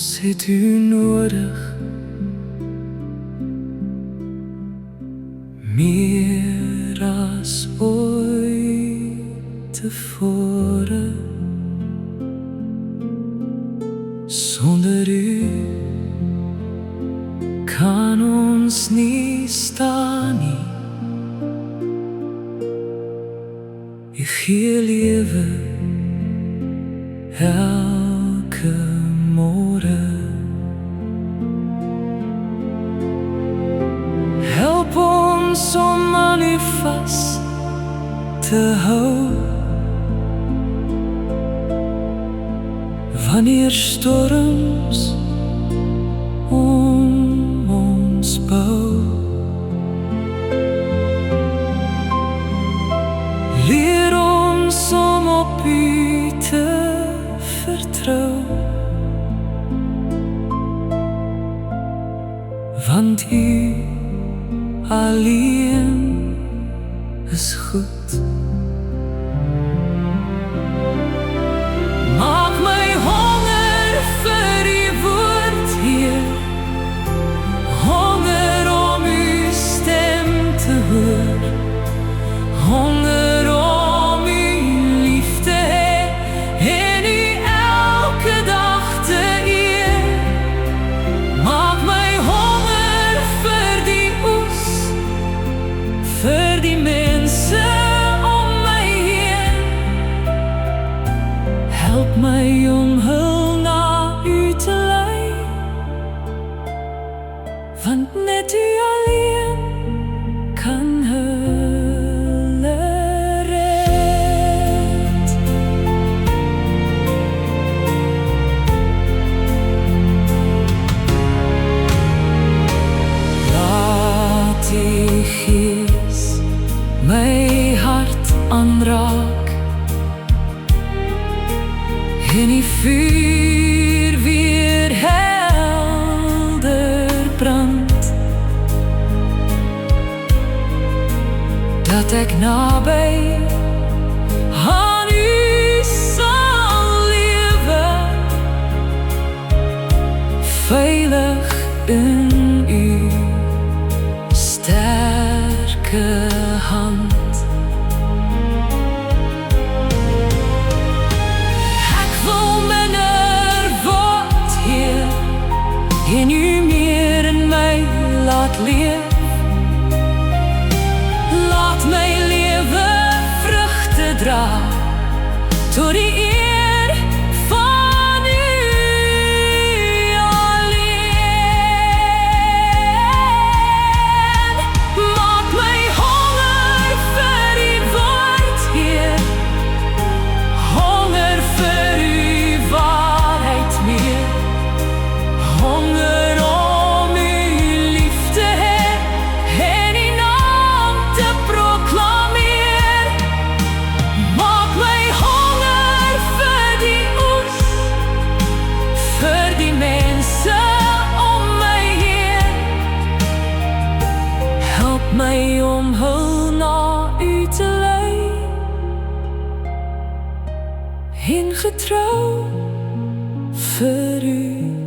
Ons het u nodig, meer as ooit tevore. Sonder u kan ons nie staan nie. U gee lewe elke môre. Help ons om aan u vas te hou, wanneer storms om ons bou. Leer ons om op u te vertrou, want u alleen is goed. Maak my honger vir u woord, Heer, honger om u stem te hoor, honger om u lief te hê en u elke dag te eer. Maak my honger vir die oes, vir die mense om my heen. Help my om hul na u te lei, want net u alleen kan hulle red. Laat die Gees my hart aanraak en die vuur weer helder brand, dat ek naby aan u sal lewe, veilig in u sterke hand. En u meer in my laat leef, laat my lewe vrugte dra tot die eer van u alleen. Maak my honger vir u woord, Heer, honger vir u waarheid meer, honger om u lief te hê en u naam te proklameer. Maak my honger vir die oes, vir die mense om my heen. Help my om hul na u te lei, en getrou vir u